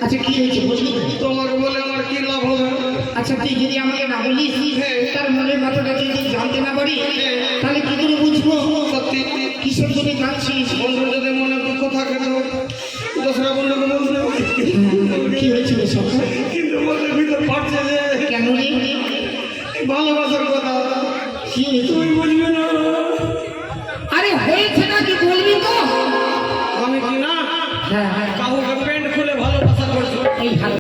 আচ্ছা কি হয়েছে বলবি? তোমাকে বলে আমার কি লাভ হবে? আচ্ছা তুই যদি আমাকে না বলিস, তার মনের কথাটা যদি জানতে না পারি, তাহলে কি করে বুঝবো সত্যি কিসের জন্য যাচ্ছিস? বন্ধুর যদি মনে দুঃখ থাকে তো দোসরা বন্ধুকে বলতে হবে। কি হয়েছিল সকাল? কিন্তু মনের ভিতর পারছে যে কেন রে? ভালোবাসার কথা কি হয়েছে? তুমি বুঝবে